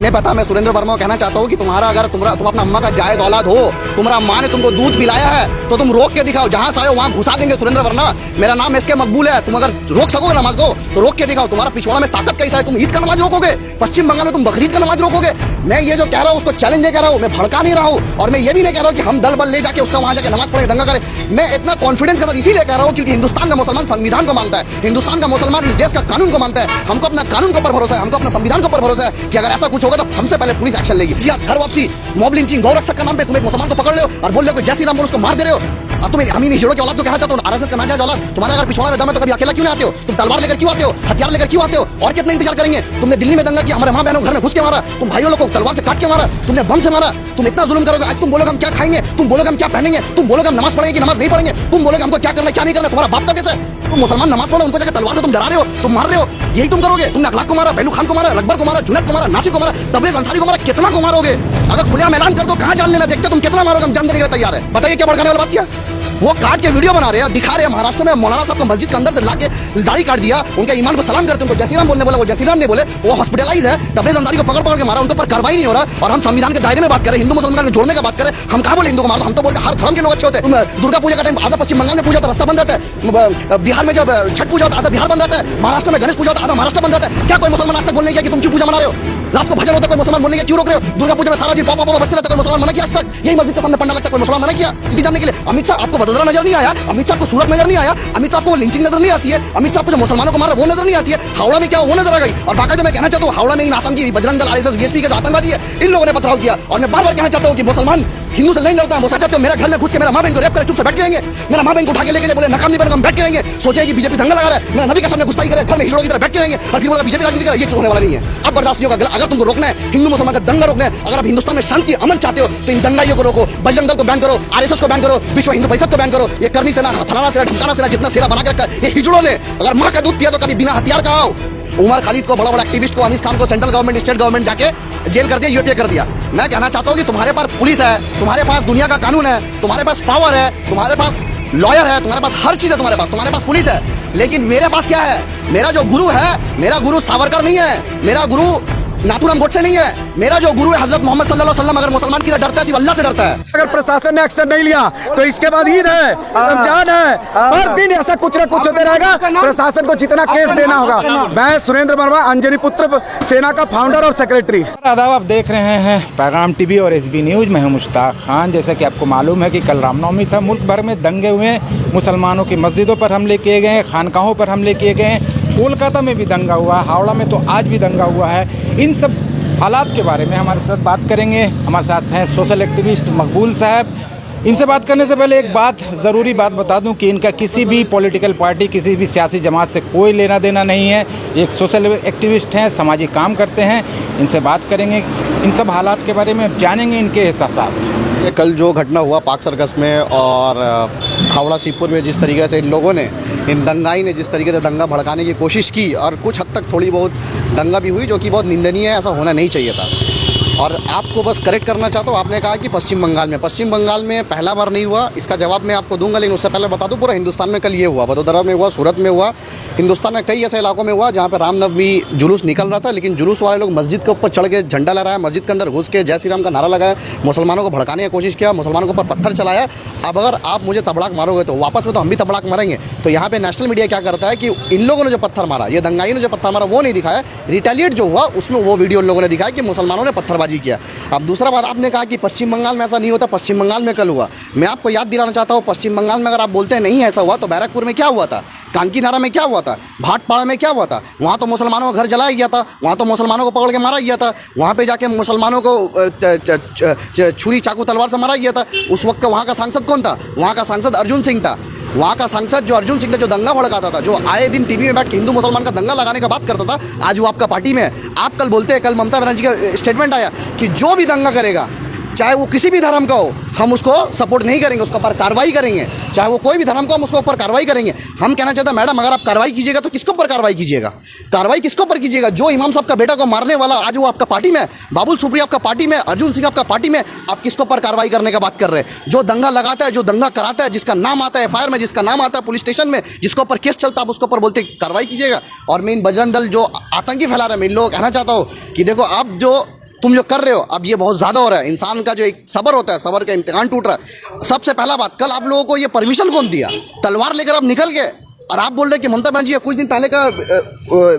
नहीं पता। मैं सुरेंद्र वर्मा को कहना चाहता हूँ कि तुम्हारा अगर तुम अपना अम्मा का जायज औलाद हो, तुम्हारा माँ ने तुमको दूध पिलाया है तो तुम रोक के दिखाओ, जहाँ से आए वहाँ घुसा देंगे। सुरेंद्र वर्मा, मेरा नाम एसके मकबूल है। तुम अगर रोक सकोगे नमाज को तो रोक के दिखाओ। तुम्हारा पिछवाड़ा में ताकत कैसा है? तुम ईद का नमाज रोकोगे? पश्चिम बंगाल में तुम बकरीद का नमाज रोकोगे? मैं ये जो कह रहा हूँ उसको चैलेंज नहीं कर रहा हूँ, मैं भड़का नहीं रहा हूँ, और मैं ये भी नहीं कह रहा हूँ कि हम दल बल ले जाके उसका वहाँ जाके नमाज पढ़े दंगा करे। मैं इतना कॉन्फिडेंस के साथ इसीलिए कह रहा हूँ क्योंकि हिंदुस्तान का मुसलमान संविधान को मानता है, हिंदुस्तान का मुसलमान इस देश का कानून को मानता है। हमको अपना कानून के ऊपर भरोसा है, हमको अपना संविधान के ऊपर भरोसा है कि अगर ऐसा कुछ होगा तो हमसे पहले पुलिस एक्शन लेगी। जी हाँ, घर वापसी, मॉब लिंचिंग, गौ रक्षक का नाम पे तुम एक मुसलमान को पकड़ रहे हो और बोल रहे हो कि जय श्री राम बोल, उसको मार दे रहे हो। अब तुम हम इन के औलाद को कहना चाहते हो, आरएसएस का नाजायज औलाद। तुम्हारा अगर पिछवाड़ा में दम है तो कभी अकेला क्यों नहीं आते हो? तुम तलवार लेकर क्यों आते हो? हथियार लेकर क्यों आते हो? और कितना इंतजार करेंगे? तुमने दिल्ली में दंगा किया, हमारे माँ बहनों घर में घुस के मारा, तुम भाइयों लोग को तलवार से काट के मारा, तुमने बम से मारा। तुम इतना जुल्म करोगे, आज तुम बोलोगे हम क्या खाएंगे, तुम बोलोगे हम क्या पहनेंगे, तुम बोलोगे हम नमाज पढ़ेंगे कि नमाज नहीं पढ़ेंगे, तुम बोलोगे हमको क्या करना क्या नहीं करना। तुम्हारा बाप का कैसा है? तुम मुसलमान नमाज पढ़ो, उनको जाकर तलवार से तुम डरा रहे हो, तुम मार रहे हो। यही तुम करोगे? तुमने अखलाक को मारा, पहलू खान को मारा, अकबर को मारा, जुनैद को मारा, नासिर को मारा, तबरेज अंसारी को मारा, कितना को मारोगे? अगर खुलेआम ऐलान कर दो, कहाँ जान लेना, देखते तुम कितना मारोगे, हम जान देने के लिए तैयार है। बताइए क्या भड़काने वाली बात किया? वो काट के वीडियो बना रहे हैं, दिखा रहे हैं। महाराष्ट्र में मौलाना साहब को मस्जिद के अंदर से लाके दाढ़ी काट दिया, उनके ईमान को सलाम करते, उनको जय श्री राम बोलने बोला, वो जय श्री राम नहीं बोले, वो हॉस्पिटलाइज है। तबरेज अंसारी को पकड़ के मारा, उनके ऊपर कार्रवाई नहीं हो रहा, और हम संविधान के दायरे में बात करें, हिंदू मुसलमान को जोड़ने का बात करें। हम कहाँ बोले हिंदू को मारो? हम तो बोलते हर धर्म के लोग अच्छे होते हैं। दुर्गा पूजा का टाइम आधा पश्चिम बंगाल में पूजा तो रास्ता बंद रहता है, बिहार में जब छठ पूजा होता है आधा बिहार बंद रहता है, महाराष्ट्र में गणेश पूजा होता है आधा महाराष्ट्र बंद रहता है। क्या कोई मुसलमान आज तक बोलने किया कि तुम क्यों पूजा मना रहे हो? रात को भजन होता है, कोई मुसलमान बोलने क्यों रोक रहे हो? दुर्गा पूजा में सारा दिन पापा पापा बचते रहता है, कोई मुसलमान मना किया आज तक? यही मस्जिद के सामने पंडा लगता है, कोई मुसलमान मना किया दीदी जानने के लिए? अमित शाह आपको वडोदरा नजर नहीं आया? अमित शाह को सूरत नजर नहीं आया? अमित शाह को लिंचिंग नजर नहीं आती है? अमित शाह को जो मुसलमानों को मारा वो नजर नहीं आती है? हावड़ा में क्या वो नजर आ गई? और बाकायदा मैं कहना चाहता हूँ, हावड़ा में इन आतंकी बजरंग दल आरएसएस बीएसपी के जो आतंकवादी है, इन लोगों ने पथराव किया। और मैं बार बार कहना चाहता हूँ कि मुसलमान हिंदू से नहीं लड़ता है। चाहते हो मेरा घर में घुस के मेरा माँ बहन को रेप करे, चुप से बैठ के रहेंगे? मेरा माँ बहन को उठा के लेके बोले नकाम नहीं बनेगा, हम बैठ के रहेंगे? सोचे कि बीजेपी दंगा लगा रहा है, मेरा नबी के सामने गुस्ताखी करे, घर में हिजड़ों की तरह बैठ के रहेंगे, और फिर बोला बीजेपी राजनीति करे? ये होने वाला नहीं है। अब बर्दाश्त नहीं होगा। अगर तुमको रोकना है हिंदू मुसलमान का दंगा रोकना है, अगर आप हिंदुस्तान में शांति अमन चाहते हो तो इन दंगाइयों को रोको, बजरंग दल को बैन करो, आरएसएस को बैन करो, विश्व हिंदू परिषद को बैन करो, ये करनी सेना, फलाना सेना, ढमकाना सेना, जितना सेना बना के रखा है ये हिजड़ों ने। अगर माँ का दूध पिया तो कभी बिना हथियार का आओ। उमर खालिद को, बड़ा बड़ा एक्टिविस्ट को, अनीस खान को सेंट्रल गवर्नमेंट स्टेट गवर्नमेंट जाके जेल कर दिया, यूपीए कर दिया। मैं कहना चाहता हूँ कि तुम्हारे पास पुलिस है, तुम्हारे पास दुनिया का कानून है, तुम्हारे पास पावर है, तुम्हारे पास लॉयर है, तुम्हारे पास हर चीज है, तुम्हारे पास पुलिस है। लेकिन मेरे पास क्या है? मेरा जो गुरु है, मेरा गुरु सावरकर नहीं है, मेरा गुरु नाथूराम गोडसे नहीं है, मेरा जो गुरु है हजरत मोहम्मद सल्लल्लाहु अलैहि वसल्लम। अगर मुसलमान की डरता है सिर्फ अल्लाह से डरता है। अगर प्रशासन ने एक्शन नहीं लिया तो इसके बाद ईद है, रमजान है, हर दिन ऐसा कुछ ना कुछ होते रहेगा। प्रशासन को जितना केस देना होगा। मैं सुरेंद्र वर्मा, अंजनी पुत्र सेना का फाउंडर और सेक्रेटरी। आदाब, आप देख रहे हैं पैगाम टीवी और एसबी न्यूज। मैं हूं मुश्ताक खान। जैसा कि आपको मालूम है कि कल रामनवमी था, मुल्क भर में दंगे हुए, मुसलमानों की मस्जिदों पर हमले किए गए, खानकाहों पर हमले किए गए, कोलकाता में भी दंगा हुआ, हावड़ा में तो आज भी दंगा हुआ है। इन सब हालात के बारे में हमारे साथ बात करेंगे। हमारे साथ हैं सोशल एक्टिविस्ट मकबूल साहब। इनसे बात करने से पहले एक बात, ज़रूरी बात बता दूं कि इनका किसी भी पॉलिटिकल पार्टी, किसी भी सियासी जमात से कोई लेना देना नहीं है। एक सोशल एक्टिविस्ट हैं, सामाजिक काम करते हैं। इनसे बात करेंगे, इन सब हालात के बारे में जानेंगे इनके एहसासात। कल जो घटना हुआ पाक सर्कस में और हावड़ा सीपुर में, जिस तरीके से इन लोगों ने, इन दंगाई ने जिस तरीके से दंगा भड़काने की कोशिश की, और कुछ हद तक थोड़ी बहुत दंगा भी हुई जो कि बहुत निंदनीय है, ऐसा होना नहीं चाहिए था। और आपको बस करेक्ट करना चाहता हूँ, आपने कहा कि पश्चिम बंगाल में पहला बार नहीं हुआ। इसका जवाब मैं आपको दूंगा, लेकिन उससे पहले बता दूं पूरा हिंदुस्तान में कल ये हुआ। वडोदरा में हुआ, सूरत में हुआ, हिंदुस्तान में कई ऐसे इलाकों में हुआ जहाँ पे रामनवमी जुलूस निकल रहा था, लेकिन जुलूस वाले लोग मस्जिद के ऊपर चढ़ के झंडा लहराया, मस्जिद के अंदर घुस के जय श्री राम का नारा लगाया, मुसलमानों को भड़काने की कोशिश किया, मुसलमानों के ऊपर पत्थर चलाया। अब अगर आप मुझे तबड़ाक मारोगे तो वापस में तो हम भी तबड़ाक मारेंगे। तो यहाँ पे नेशनल मीडिया क्या करता है कि इन लोगों ने जो पत्थर मारा, ये दंगाई ने जो पत्थर मारा वो नहीं दिखाया, रिटेलिएट जो हुआ उसमें वो वीडियो उन लोगों ने दिखाया कि मुसलमानों ने पत्थरबाजी किया। अब दूसरा बात, आपने कहा कि पश्चिम बंगाल में ऐसा नहीं होता, पश्चिम बंगाल में कल हुआ। मैं आपको याद दिलाना चाहता हूँ, पश्चिम बंगाल में अगर आप बोलते हैं नहीं ऐसा हुआ, तो बैरकपुर में क्या हुआ था, कांकीनारा में क्या हुआ था, भाटपाड़ा में क्या हुआ था? वहाँ तो मुसलमानों का घर जलाया गया था, वहाँ तो मुसलमानों को पकड़ के मारा गया था, वहाँ पे जाके मुसलमानों को छुरी चाकू तलवार से मारा गया था। उस वक्त वहाँ का सांसद कौन था? वहाँ का सांसद अर्जुन सिंह था। वहाँ का सांसद जो अर्जुन सिंह था, जो दंगा भड़काता था, जो आए दिन टीवी में बैठ के हिंदू मुसलमान का दंगा लगाने का बात करता था, आज वो आपका पार्टी में है। आप कल बोलते हैं, कल ममता बनर्जी का स्टेटमेंट आया कि जो भी दंगा करेगा, चाहे वो किसी भी धर्म का हो, हम उसको सपोर्ट नहीं करेंगे, उसके ऊपर कार्रवाई करेंगे। चाहे वो कोई भी धर्म का, हम उसके ऊपर कार्रवाई करेंगे। हम कहना चाहते हैं मैडम, अगर आप कार्रवाई कीजिएगा तो किसके ऊपर कार्रवाई कीजिएगा? कार्रवाई किसके ऊपर कीजिएगा? जो इमाम साहब का बेटा को मारने वाला आज वो आपका पार्टी में है, बाबुल सुप्रिया आपका पार्टी में, अर्जुन सिंह आपका पार्टी में, आप किसके ऊपर कार्रवाई करने का बात कर रहे हैं? जो दंगा लगाता है, जो दंगा कराता है, जिसका नाम आता है एफआईआर में, जिसका नाम आता है पुलिस स्टेशन में, जिसके ऊपर केस चलता है, आप उसके ऊपर बोलते कार्रवाई कीजिएगा। और मैं इन बजरंग दल जो आतंकी फैला रहे हैं, मैं इन लोगों को कहना चाहता हूँ कि देखो, आप जो तुम जो कर रहे हो अब ये बहुत ज्यादा हो रहा है। इंसान का जो एक सब्र होता है, सब्र का इम्तिहान टूट रहा है। सबसे पहला बात, कल आप लोगों को ये परमिशन कौन दिया? तलवार लेकर आप निकल गए और आप बोल रहे कि ममता बनर्जी कुछ दिन पहले का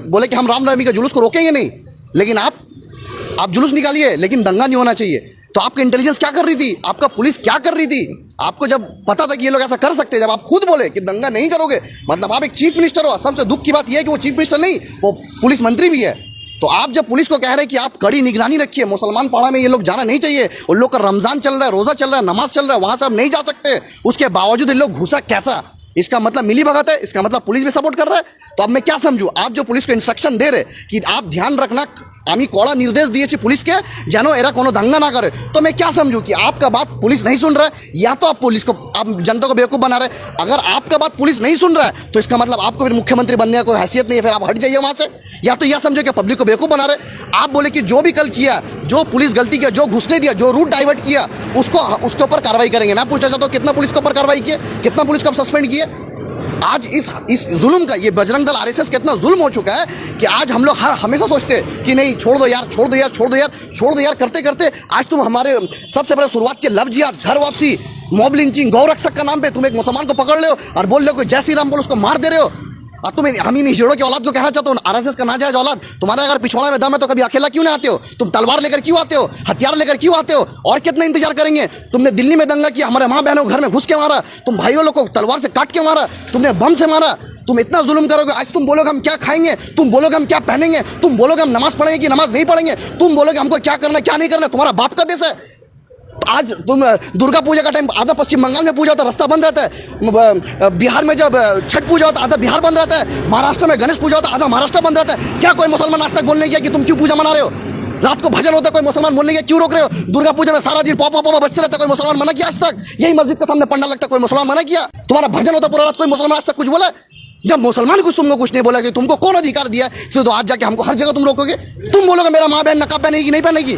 बोले कि हम रामनवमी का जुलूस को रोकेंगे नहीं, लेकिन आप जुलूस निकालिए लेकिन दंगा नहीं होना चाहिए। तो आपकी इंटेलिजेंस क्या कर रही थी? आपका पुलिस क्या कर रही थी? आपको जब पता था कि ये लोग ऐसा कर सकते हैं, जब आप खुद बोले कि दंगा नहीं करोगे, मतलब आप एक चीफ मिनिस्टर हो। सबसे दुख की बात यह है कि वो चीफ मिनिस्टर नहीं, वो पुलिस मंत्री भी है। तो आप जब पुलिस को कह रहे हैं कि आप कड़ी निगरानी रखिए, मुसलमान पाड़ा में ये लोग जाना नहीं चाहिए, उन लोग का रमजान चल रहा है, रोजा चल रहा है, नमाज चल रहा है, वहां से आप नहीं जा सकते, उसके बावजूद इन लोग घुसा कैसा? इसका मतलब मिली भगत है, इसका मतलब पुलिस भी सपोर्ट कर रहा है। तो अब मैं क्या समझूं? आप जो पुलिस को इंस्ट्रक्शन दे रहे कि आप ध्यान रखना, आमी कड़ा निर्देश दिए पुलिस के जानो एरा कोनो दंगा ना करे, तो मैं क्या समझूं कि आपका बात पुलिस नहीं सुन रहा है, या तो आप पुलिस को, आप जनता को बेवकूफ बना रहे। अगर आपका बात पुलिस नहीं सुन रहा है तो इसका मतलब आपको फिर मुख्यमंत्री बनने का कोई हैसियत नहीं है, फिर आप हट जाइए वहां से। या तो यह समझो कि पब्लिक को बेवकूफ बना रहे। आप बोले कि जो भी कल किया, जो पुलिस गलती किया, जो घुसने दिया, जो रूट डाइवर्ट किया, उसके ऊपर कार्रवाई करेंगे। मैं पूछना चाहता हूँ कितना पुलिस के ऊपर कार्रवाई किए, कितना पुलिस को सस्पेंड किए? आज इस जुल्म का, ये बजरंग दल आरएसएस का इतना जुल्म हो चुका है कि आज हम लोग हमेशा सोचते हैं कि नहीं छोड़ दो यार, छोड़ दो यार, छोड़ दो यार, छोड़ दो यार, करते करते आज तुम हमारे सबसे पहले शुरुआत के लफ्ज याद, घर वापसी, मॉब लिंचिंग, गौ रक्षक का नाम पे तुम एक मुसलमान को पकड़ रहे हो और बोल रहे हो जय श्री राम बोल, उसको मार दे रहे हो। और तुम हम इन हिजड़ों की औलाद को कहना चाहते हो आरएसएस का नाजायज औलाद। तुम्हारे अगर पिछवाड़े में दम है तो कभी अकेला क्यों नहीं आते हो? तुम तलवार लेकर क्यों आते हो? हथियार लेकर क्यों आते हो? और कितना इंतजार करेंगे? तुमने दिल्ली में दंगा किया, हमारे माँ बहनों घर में घुस के मारा, तुम भाइयों लोग को तलवार से काट के मारा, तुमने बम से मारा। तुम इतना जुल्म करोगे, आज तुम बोलोगे हम क्या खाएंगे, तुम बोलोगे हम क्या पहनेंगे, तुम बोलोगे हम नमाज पढ़ेंगे कि नमाज नहीं पढ़ेंगे, तुम बोलोगे हमको क्या करना क्या नहीं करना। तुम्हारा बाप का देश है। आज तुम दुर्गा पूजा का टाइम आधा पश्चिम बंगाल में पूजा होता है, रास्ता बंद रहता है। बिहार में जब छठ पूजा होता है आधा बिहार बंद रहता है। महाराष्ट्र में गणेश पूजा होता है आधा महाराष्ट्र बंद रहता है। क्या कोई मुसलमान आज तक बोलने गया कि तुम क्यों पूजा मना रहे हो? रात को भजन होता है, कोई मुसलमान बोलने गया क्यों रोक रहे हो? दुर्गा पूजा में सारा दिन पॉपा पॉपा बजते रहता है, कोई मुसलमान मना किया आज तक? यही मस्जिद के सामने पंडा लगता है, कोई मुसलमान मना किया? तुम्हारा भजन होता पूरा रात, कोई मुसलमान आज तक कुछ बोला? जब मुसलमान कुछ तुमको कुछ नहीं बोला कि तुमको कौन अधिकार दिया तो आज जाके हमको हर जगह तुम रोकोगे? तुम बोलोगे मेरा माँ बहन नकाब पहनेगी नहीं पहनेगी,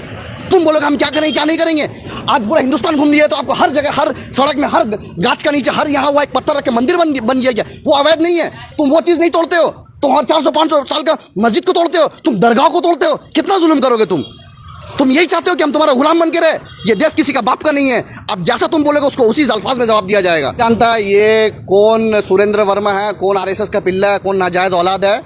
तुम बोलोगे हम क्या करेंगे क्या नहीं करेंगे। आज पूरा हिंदुस्तान घूम लिया तो आपको हर जगह, हर सड़क में, हर गाछ का नीचे, हर यहाँ हुआ एक पत्थर रख के मंदिर बन गया क्या? वो अवैध नहीं है? तुम वो चीज़ नहीं तोड़ते हो, तुम हर 400-500 साल का मस्जिद को तोड़ते हो, तुम दरगाह को तोड़ते हो। कितना जुल्म करोगे तुम यही चाहते हो कि हम तुम्हारा गुलाम बन के रहे? ये देश किसी का बाप का नहीं है। अब जैसा तुम बोलेगे उसको उसी अल्फाज में जवाब दिया जाएगा। जानता है ये कौन सुरेंद्र वर्मा है, कौन आरएसएस का पिल्ला है, कौन नाजायज औलाद है,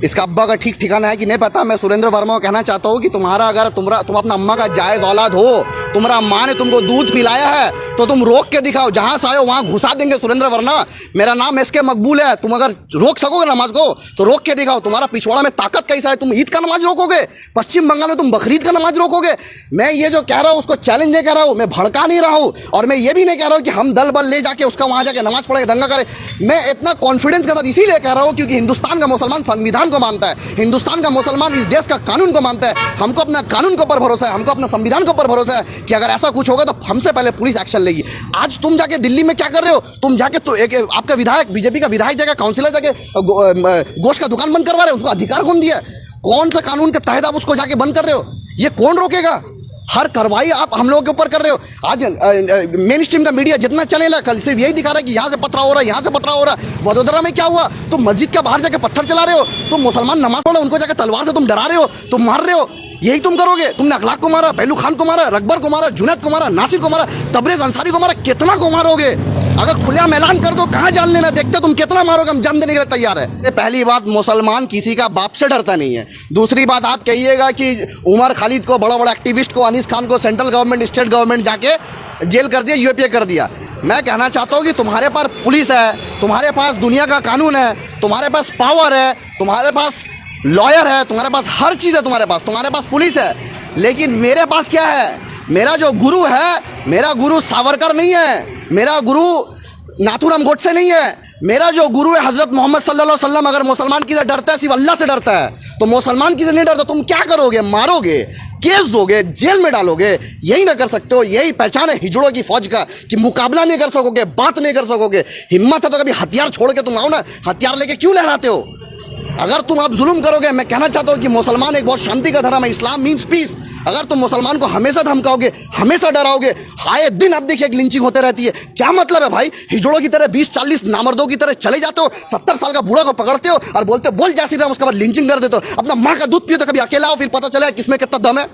इसका अब्बा का ठीक ठिकाना है कि नहीं पता। मैं सुरेंद्र वर्मा को कहना चाहता हूँ कि तुम्हारा अगर तुम अपना अम्मा का जायज़ औलाद हो, तुम्हारा माँ ने तुमको दूध पिलाया है, तो तुम रोक के दिखाओ। जहाँ से आए वहाँ घुसा देंगे। सुरेंद्र वर्मा, मेरा नाम एसके मकबूल है। तुम अगर रोक सकोगे नमाज को तो रोक के दिखाओ। तुम्हारा पिछवाड़ा में ताकत कैसा है? तुम ईद का नमाज रोकोगे? पश्चिम बंगाल में तुम बकरीद का नमाज रोकोगे? मैं ये जो कह रहा हूँ उसको चैलेंज नहीं कर रहा हूँ, मैं भड़का नहीं रहा हूँ, और मैं ये भी नहीं कह रहा हूँ कि हम दल बल ले जाके उसका वहाँ जाके नमाज पढ़े दंगा करे। मैं इतना कॉन्फिडेंस के साथ इसीलिए कह रहा हूँ क्योंकि हिंदुस्तान का मुसलमान संविधान को मानता है, हिंदुस्तान का मुसलमान इस देश का कानून को मानता है। हमको अपना कानून के ऊपर भरोसा है, हमको अपना संविधान के ऊपर भरोसा है कि अगर ऐसा कुछ होगा तो हमसे पहले पुलिस एक्शन लेगी। आज तुम जाके दिल्ली में क्या कर रहे हो? तुम जाके तो एक आपका विधायक, बीजेपी का विधायक जाके काउंसिलर जाके गोश्त का दुकान बंद करवा रहे हो, उसको अधिकार कौन दिया? कौन सा कानून के तहत आप उसको जाके बंद कर रहे हो? ये कौन रोकेगा? हर कार्रवाई आप हम लोगों के ऊपर कर रहे हो। आज मेन स्ट्रीम का मीडिया जितना चलेगा कल सिर्फ यही दिखा रहा है कि यहाँ से पथराव हो रहा है, यहाँ से पथराव हो रहा है। वडोदरा में क्या हुआ? तुम मस्जिद के बाहर जाके पत्थर चला रहे हो, तुम मुसलमान नमाज पढ़ो उनको जाके तलवार से तुम डरा रहे हो, तुम मार रहे हो। यही तुम करोगे? तुमने अखलाक को मारा, पहलू खान को मारा, रकबर को मारा, जुनैद को मारा, नासिर को मारा, तबरेज अंसारी को मारा, कितना को मारोगे? अगर खुला ऐलान कर दो कहाँ जान लेना, देखते तुम कितना मारोगे, हम जान देने के लिए तैयार है। पहली बात, मुसलमान किसी का बाप से डरता नहीं है। दूसरी बात, आप कहिएगा कि उमर खालिद को, बड़ा बड़ा एक्टिविस्ट को, अनीस खान को सेंट्रल गवर्नमेंट, स्टेट गवर्नमेंट जाके जेल कर दिया, यूएपीए कर दिया। मैं कहना चाहता हूँ कि तुम्हारे पास पुलिस है, तुम्हारे पास दुनिया का कानून है, तुम्हारे पास पावर है, तुम्हारे पास लॉयर है, तुम्हारे पास हर चीज़ है, तुम्हारे पास पुलिस है। लेकिन मेरे पास क्या है? मेरा जो गुरु है, मेरा गुरु सावरकर नहीं है, मेरा गुरु नाथूराम गोडसे नहीं है, मेरा जो गुरु है हजरत मोहम्मद सल्लल्लाहु अलैहि वसल्लम। अगर मुसलमान किसी से डरता है, सिर्फ अल्लाह से डरता है, तो मुसलमान किसी से नहीं डरता। तुम क्या करोगे? मारोगे, केस दोगे, जेल में डालोगे। यही ना कर सकते हो? यही पहचान है हिजड़ों की फौज का कि मुकाबला नहीं कर सकोगे, बात नहीं कर सकोगे। हिम्मत है तो कभी हथियार छोड़ के तुम आओ ना। हथियार लेके क्यों लहराते हो? अगर तुम आप जुल्म करोगे, मैं कहना चाहता हूँ कि मुसलमान एक बहुत शांति का धर्म है, इस्लाम मीन्स पीस। अगर तुम मुसलमान को हमेशा धमकाओगे, हमेशा डराओगे, आए दिन आप देखिए लिंचिंग होते रहती है। क्या मतलब है भाई? हिजड़ों की तरह 20-40 नामर्दों की तरह चले जाते हो, 70 साल का बूढ़ा को पकड़ते हो और बोलते बोल जैसी रहा, उसके बाद लिंचिंग कर देते हो। अपना माँ का दूध पियो तो कभी अकेला हो, फिर पता चला किसमें कितना दम है।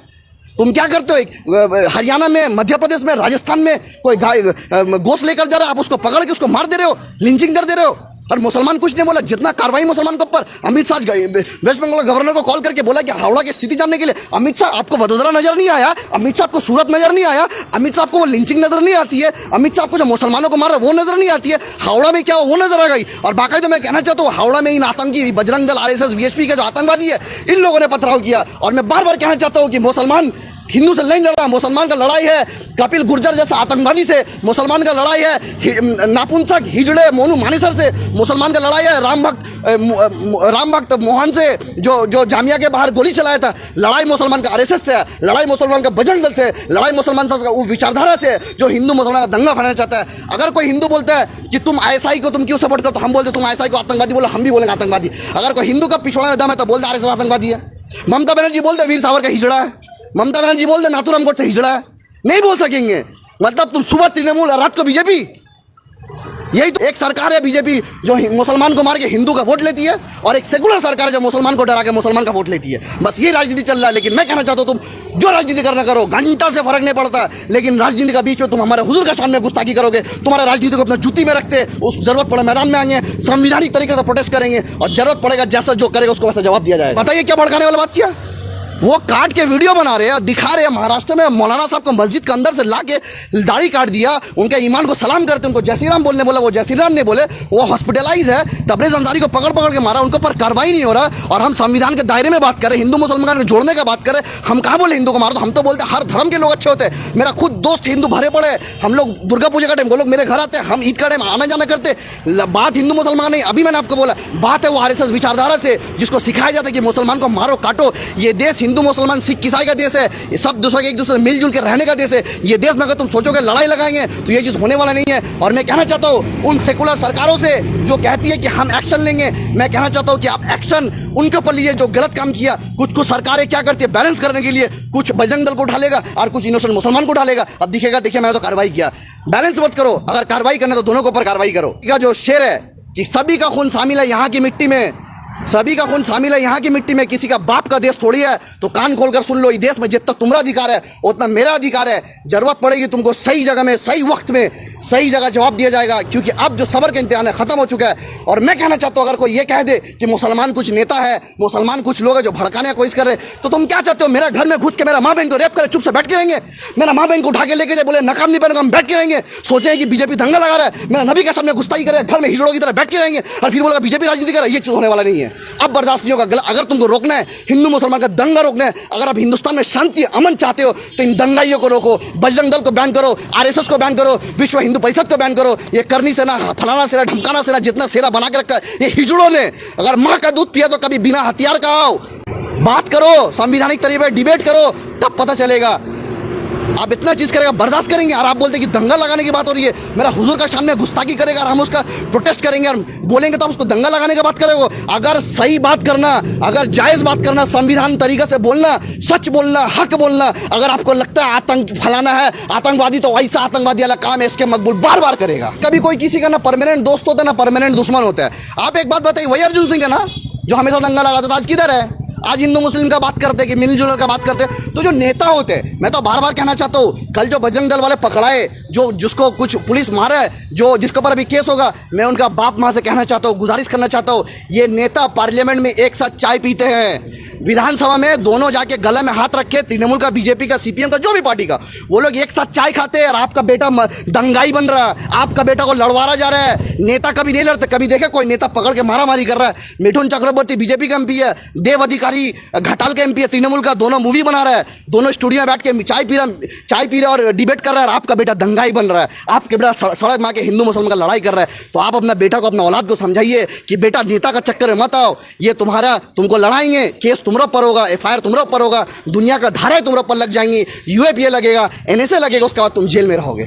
तुम क्या करते हो? हरियाणा में, मध्य प्रदेश में, राजस्थान में कोई गाय गोश्त लेकर जा रहा है, आप उसको पकड़ के उसको मार दे रहे हो, लिंचिंग कर दे रहे हो, और मुसलमान कुछ नहीं बोला। जितना कार्रवाई मुसलमान के ऊपर, अमित शाह वेस्ट बंगाल गवर्नर को कॉल करके बोला कि हावड़ा की स्थिति जानने के लिए। अमित शाह आपको वडोदरा नजर नहीं आया, अमित शाह आपको सूरत नजर नहीं आया, अमित शाह आपको वो लिंचिंग नजर नहीं आती है, अमित शाह आपको जो मुसलमानों को मारा वो नजर नहीं आती है, हावड़ा में क्या वो नजर आ गई। और बाकायदा मैं कहना चाहता हूँ, हावड़ा में इन आतंकी बजरंग दल, RSS, VSP के जो आतंकवादी है, इन लोगों ने पथराव किया। और मैं बार बार कहना चाहता हूँ कि मुसलमान हिंदू से नहीं लड़ा, मुसलमान का लड़ाई है कपिल गुर्जर जैसा आतंकवादी से, मुसलमान का लड़ाई है नापुंसक हिजड़े मोनू मानेसर से, मुसलमान का लड़ाई है राम भक्त मोहन से जो जामिया के बाहर गोली चलाया था। लड़ाई मुसलमान का RSS से है, लड़ाई मुसलमान का बजरंग दल से, लड़ाई मुसलमान का वो विचारधारा से जो हिंदू मुसलमान का दंगा फैलाना चाहता है। अगर कोई हिंदू बोलता है कि तुम ISI को तुम क्यों सपोर्ट करते हो, हम बोलते तुम ISI को आतंकवादी बोलो, हम भी बोलेंगे आतंकवादी। अगर कोई हिंदू का पिछड़ा में दम है तो बोलते RSS आतंकवादी है। ममता बनर्जी बोलते वीर सावरकर हिजड़ा है, ममता बनर्जी बोलते नाथूराम गोडसे हिजड़ा है, नहीं बोल सकेंगे। मतलब तुम सुबह तृणमूल और रात को बीजेपी, यही तो एक सरकार है बीजेपी जो मुसलमान को मार के हिंदू का वोट लेती है, और एक सेकुलर सरकार है जो मुसलमान को डरा के मुसलमान का वोट लेती है। बस ये राजनीति चल रहा है। लेकिन मैं कहना चाहता हूँ, तुम जो राजनीति करना करो, घंटा से फर्क नहीं पड़ता, लेकिन राजनीति का बीच में तुम हमारे हुजूर का सामने गुस्ताखी करोगे, तुम्हारे राजनीति को अपना जूती में रखते, उस जरूरत पड़े मैदान में आएंगे, संविधानिक तरीके से प्रोटेस्ट करेंगे, और जरूरत पड़ेगा जैसा जो करेगा उसको वैसा जवाब दिया जाएगा। बताइए क्या भड़काने वाला बात किया? वो काट के वीडियो बना रहे हैं, दिखा रहे हैं महाराष्ट्र में मौलाना साहब को मस्जिद के अंदर से लाके दाढ़ी काट दिया, उनके ईमान को सलाम करते, उनको जय श्री राम बोलने बोला, वो जय श्री राम नहीं बोले, वो हॉस्पिटलाइज है। तबरेज अंसारी को पकड़ पकड़ के मारा, उनके ऊपर कार्रवाई नहीं हो रहा, और हम संविधान के दायरे में बात करें, हिंदू मुसलमान को जोड़ने का बात करें। हम कहाँ बोले हिंदू को मारो, हम तो बोलते हर धर्म के लोग अच्छे होते हैं। मेरा खुद दोस्त हिंदू भरे पड़े, हम लोग दुर्गा पूजा का टाइम वो लोग मेरे घर आते हैं, हम ईद का टाइम आना जाना करते। बात हिंदू मुसलमान नहीं, अभी मैंने आपको बोला बात है वो RSS विचारधारा से, जिसको सिखाया जाता है कि मुसलमान को मारो काटो। ये देश हिंदू मुसलमान सिख ईसाई का देश है, ये सब दूसरे के एक दूसरे मिलजुल के रहने का देश है। ये देश में अगर तुम सोचोगे लड़ाई लगाएंगे तो ये चीज़ होने वाला नहीं है। और मैं कहना चाहता हूँ उन सेकुलर सरकारों से जो कहती है कि हम एक्शन लेंगे, मैं कहना चाहता हूँ कि आप एक्शन उनके ऊपर लिए जो गलत काम किया। कुछ सरकारें क्या करती है, बैलेंस करने के लिए कुछ बजरंग दल को उठा लेगा और कुछ इनोसेंट मुसलमान को उठा लेगा। अब दिखेगा देखिए मैंने तो कार्रवाई किया। बैलेंस मत करो, अगर कार्रवाई करना तो दोनों के ऊपर कार्रवाई करो। का जो शेर है कि सभी का खून शामिल है यहाँ की मिट्टी में, सभी का खून शामिल है यहाँ की मिट्टी में, किसी का बाप का देश थोड़ी है। तो कान खोलकर सुन लो, इस देश में जितना तुम्हारा अधिकार है उतना मेरा अधिकार है। जरूरत पड़ेगी तुमको सही जगह में, सही वक्त में, सही जगह जवाब दिया जाएगा, क्योंकि अब जो सब्र का इम्तिहान है खत्म हो चुका है। और मैं कहना चाहता हूँ, अगर कोई ये कह दे कि मुसलमान कुछ नेता है, मुसलमान कुछ लोग हैं जो भड़काने की कोशिश कर रहे, तो तुम क्या चाहते हो? मेरा घर में घुस के मेरा माँ बहन को रेप करे, चुप से बैठ के रहेंगे? मेरा माँ बहन को उठा के लेके जाए, बोले नकाब नहीं पहनकर हम बैठ के रहेंगे? सोचे कि बीजेपी दंगा लगा रहा है, मेरा नबी के सामने गुस्ताखी करे, घर में हिजड़ों की तरह बैठ के रहेंगे, और फिर बोलेगा बीजेपी राजनीति कर रहा है? ये चीज होने वाला नहीं है। अब बर्दाश्त नहीं होगा। अगर तुमको रोकना है हिंदू मुसलमान का दंगा रोकना है, अगर आप हिंदुस्तान में शांति अमन चाहते हो तो इन दंगाइयों को रोको, बजरंग दल को बैन करो, RSS को बैन करो, विश्व हिंदू परिषद को बैन करो। ये करनी सेना, फलाना सेना, ढमकाना सेना, जितना सेना बना के रखा है ये हिजड़ों ने। अगर माँ का दूध पिया तो कभी बिना हथियार का आओ, बात करो, संवैधानिक तरीके पर डिबेट करो, तब पता चलेगा। आप इतना चीज करेगा बर्दाश्त करेंगे, और आप बोलते कि दंगा लगाने की बात हो रही है, मेरा हुजूर का सामने गुस्ताखी करेगा और हम उसका प्रोटेस्ट करेंगे और बोलेंगे तो आप उसको दंगा लगाने की बात करेंगे? अगर सही बात करना, अगर जायज बात करना, संविधान तरीके से बोलना, सच बोलना, हक बोलना, अगर आपको लगता है आतंक फैलाना है, आतंकवादी, तो ऐसा आतंकवादी वाला काम SK मकबूल बार बार करेगा। कभी कोई किसी का ना परमानेंट दोस्त होता है ना परमानेंट दुश्मन होता है। आप एक बात बताइए, वही अर्जुन सिंह है ना जो हमेशा दंगा लगाता था, आज किधर है? आज हिंदू मुस्लिम का बात करते कि मिलजुल का बात करते। तो जो नेता होते, मैं तो बार बार कहना चाहता हूँ, कल जो बजरंग दल वाले पकड़ाए, जो जिसको कुछ पुलिस मारा है, जो जिसके ऊपर अभी केस होगा, मैं उनका बाप माँ से कहना चाहता हूँ, गुजारिश करना चाहता हूँ, ये नेता पार्लियामेंट में एक साथ चाय पीते हैं, विधानसभा में दोनों जाके गले में हाथ रखे, तृणमूल का, बीजेपी का, CPM का, जो भी पार्टी का, वो लोग एक साथ चाय खाते हैं। और आपका बेटा दंगाई बन रहा है, आपका बेटा को लड़वारा जा रहा है। नेता कभी नहीं लड़ते, कभी देखे कोई नेता पकड़ के मारामारी कर रहा है? मिठुन चक्रवर्ती BJP का MP है, देव अधिकारी घाटाल का MP है, तृणमूल का, दोनों मूवी बना रहा है, दोनों स्टूडियो में बैठ के चाय पी रहा और डिबेट कर रहा है। और आपका बेटा दंगाई बन रहा है, आपके बेटा सड़क मार के हिंदू मुसलमान का लड़ाई कर रहा है। तो आप अपना बेटा को, अपना औलाद को समझाइए कि बेटा नेता का चक्कर में मत आओ, ये तुमको लड़ाएंगे, केस तुम्हारे ऊपर होगा, FIR तुम्हारे ऊपर होगा, दुनिया का धारा तुम्हारे ऊपर लग जाएंगी, UAPA लगेगा, NSA लगेगा, उसके बाद तुम जेल में रहोगे।